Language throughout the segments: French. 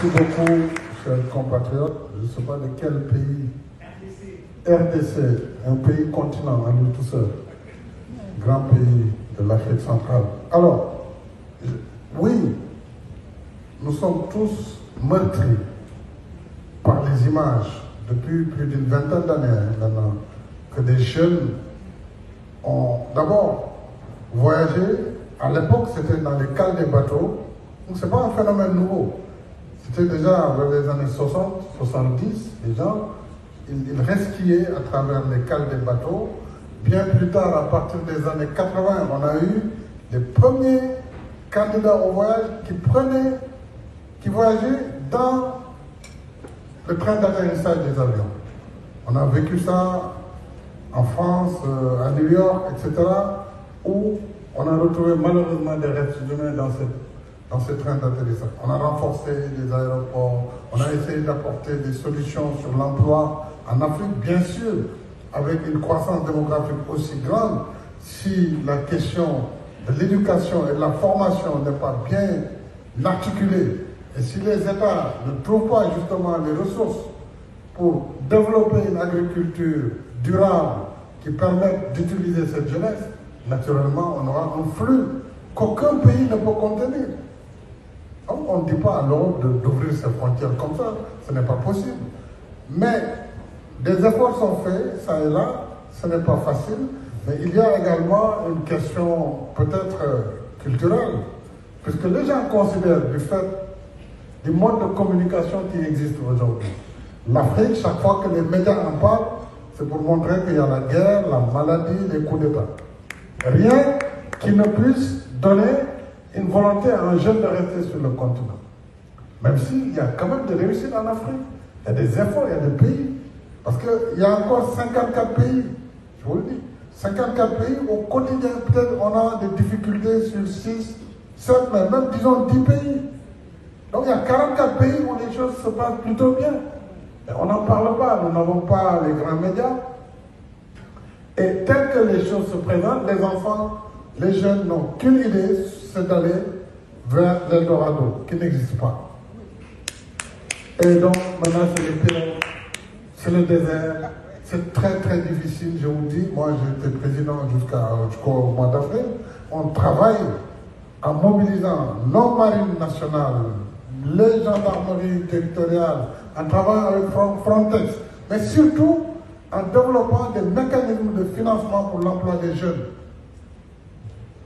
Merci beaucoup, chers compatriotes. Je ne sais pas de quel pays. RDC, un pays continent à lui tout seul. Grand pays de l'Afrique centrale. Alors, oui, nous sommes tous meurtris par les images depuis plus d'une vingtaine d'années maintenant que des jeunes ont d'abord voyagé. À l'époque, c'était dans les cales des bateaux. Donc, ce n'est pas un phénomène nouveau. C'était déjà vers les années 60, 70, les gens, ils resquillaient à travers les cales des bateaux. Bien plus tard, à partir des années 80, on a eu les premiers candidats au voyage qui voyageaient dans le train d'atterrissage des avions. On a vécu ça en France, à New York, etc., où on a retrouvé malheureusement des restes humains dans ce train d'atterrissage. On a renforcé les aéroports, on a essayé d'apporter des solutions sur l'emploi en Afrique, bien sûr, avec une croissance démographique aussi grande. Si la question de l'éducation et de la formation n'est pas bien articulée, et si les États ne trouvent pas justement les ressources pour développer une agriculture durable qui permette d'utiliser cette jeunesse, naturellement, on aura un flux qu'aucun pays ne peut contenir. Donc, on ne dit pas à l'Europe d'ouvrir ses frontières comme ça, ce n'est pas possible. Mais des efforts sont faits, ça et là, ce n'est pas facile, mais il y a également une question peut-être culturelle, puisque les gens considèrent du fait du mode de communication qui existe aujourd'hui. L'Afrique, chaque fois que les médias en parlent, c'est pour montrer qu'il y a la guerre, la maladie, les coups d'État. Rien qui ne puisse donner une volonté à un jeune de rester sur le continent. Même s'il y a quand même des réussites en Afrique, il y a des efforts, il y a des pays. Parce qu'il y a encore 54 pays, je vous le dis, 54 pays, au quotidien, peut-être on a des difficultés sur 6, 7, mais même disons 10 pays. Donc il y a 44 pays où les choses se passent plutôt bien. Et on n'en parle pas, nous n'avons pas les grands médias. Et tel que les choses se présentent, les enfants, les jeunes n'ont qu'une idée, c'est d'aller vers l'Eldorado, qui n'existe pas. Et donc maintenant c'est les pays. C'est le désert, c'est très très difficile, je vous dis. Moi j'étais président jusqu'au mois d'avril. On travaille en mobilisant nos marines nationales, les gendarmeries territoriales, en travaillant avec Frontex, mais surtout en développant des mécanismes de financement pour l'emploi des jeunes.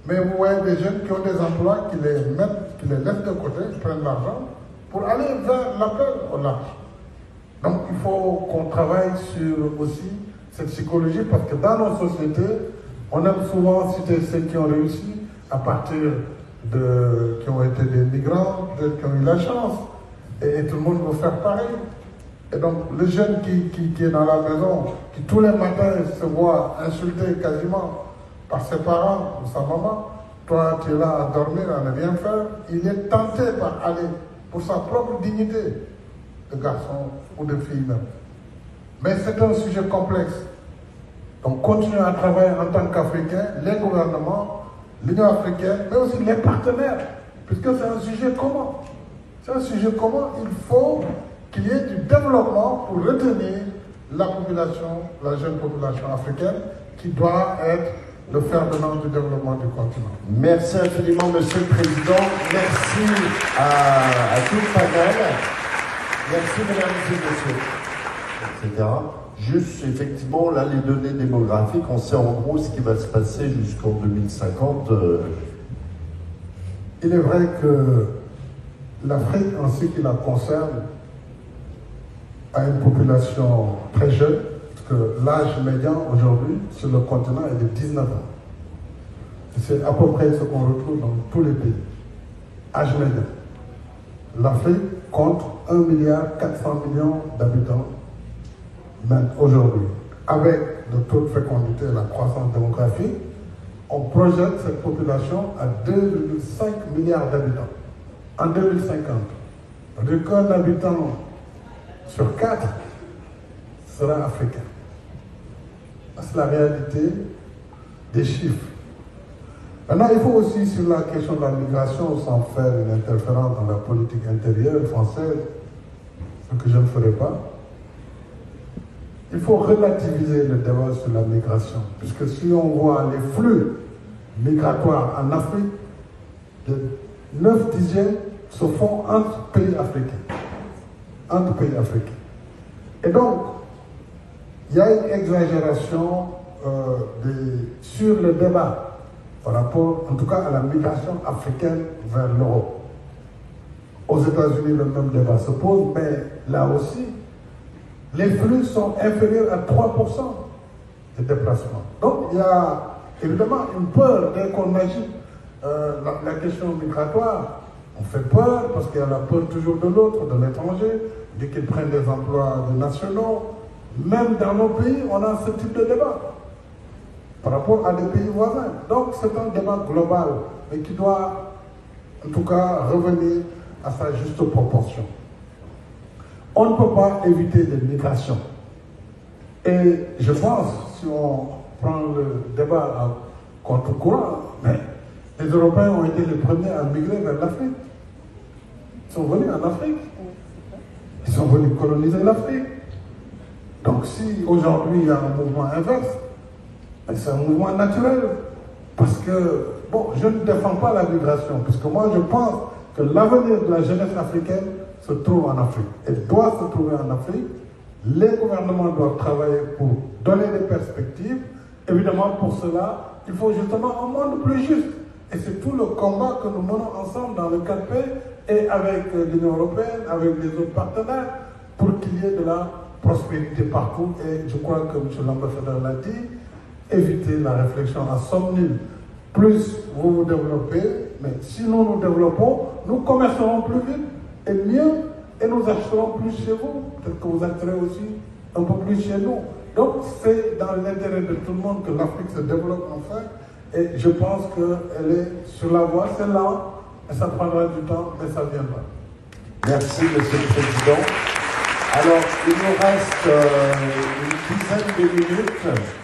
Mais vous voyez des jeunes qui ont des emplois, qui les laissent de côté, qui prennent l'argent pour aller vers l'appel au large. Donc il faut qu'on travaille sur aussi cette psychologie, parce que dans nos sociétés, on aime souvent citer ceux qui ont réussi à partir qui ont été des migrants, peut-être qui ont eu la chance, et tout le monde veut faire pareil. Et donc le jeune qui est dans la maison, qui tous les matins se voit insulté quasiment par ses parents ou sa maman, toi tu es là à dormir, à ne rien faire, il est tenté par aller pour sa propre dignité, de garçon ou de fille même. Mais c'est un sujet complexe. Donc continuons à travailler en tant qu'Africains, les gouvernements, l'Union africaine, mais aussi les partenaires, puisque c'est un sujet commun. C'est un sujet commun, il faut qu'il y ait du développement pour retenir la population, la jeune population africaine, qui doit être le fer de lance du développement du continent. Merci infiniment, Monsieur le Président. Merci à tout le panel. Merci, mesdames et messieurs, etc. Juste, effectivement, là, les données démographiques, on sait en gros ce qui va se passer jusqu'en 2050. Il est vrai que l'Afrique, en ce qui la concerne, a une population très jeune, parce que l'âge médian aujourd'hui sur le continent est de 19 ans. C'est à peu près ce qu'on retrouve dans tous les pays. Âge médian. L'Afrique compte 1,4 milliard d'habitants aujourd'hui. Avec le taux de fécondité et la croissance démographique, on projette cette population à 2,5 milliards d'habitants en 2050. C'est-à-dire qu'un habitant sur 4 sera africain. C'est la réalité des chiffres. Maintenant, il faut aussi, sur la question de la migration, sans faire une interférence dans la politique intérieure française, ce que je ne ferai pas, il faut relativiser le débat sur la migration. Puisque si on voit les flux migratoires en Afrique, de 9 dixièmes se font entre pays africains. Entre pays africains. Et donc, il y a une exagération sur le débat par rapport, en tout cas, à la migration africaine vers l'Europe. Aux États-Unis, le même débat se pose, mais là aussi, les flux sont inférieurs à 3% de déplacement. Donc, il y a évidemment une peur dès qu'on agit la question migratoire. On fait peur parce qu'il y a la peur toujours de l'autre, de l'étranger, dès qu'ils prennent des emplois nationaux. Même dans nos pays, on a ce type de débat par rapport à des pays voisins. Donc c'est un débat global, mais qui doit en tout cas revenir à sa juste proportion. On ne peut pas éviter les migrations. Et je pense, si on prend le débat à contre-courant, mais les Européens ont été les premiers à migrer vers l'Afrique. Ils sont venus en Afrique. Ils sont venus coloniser l'Afrique. Donc si aujourd'hui il y a un mouvement inverse, c'est un mouvement naturel. Parce que, bon, je ne défends pas la migration, puisque moi je pense que l'avenir de la jeunesse africaine se trouve en Afrique. Elle doit se trouver en Afrique. Les gouvernements doivent travailler pour donner des perspectives. Évidemment, pour cela, il faut justement un monde plus juste. Et c'est tout le combat que nous menons ensemble dans le 4P et avec l'Union européenne, avec les autres partenaires, pour qu'il y ait de la prospérité partout. Et je crois que M. l'ambassadeur l'a dit, éviter la réflexion à somme nulle. Plus vous vous développez, mais si nous nous développons, nous commercerons plus vite et mieux, et nous achèterons plus chez vous. Peut-être que vous achèterez aussi un peu plus chez nous. Donc c'est dans l'intérêt de tout le monde que l'Afrique se développe enfin. Et je pense qu'elle est sur la voie, c'est lent, et ça prendra du temps, mais ça viendra. Merci, Monsieur le Président. Alors, il nous reste une dizaine de minutes.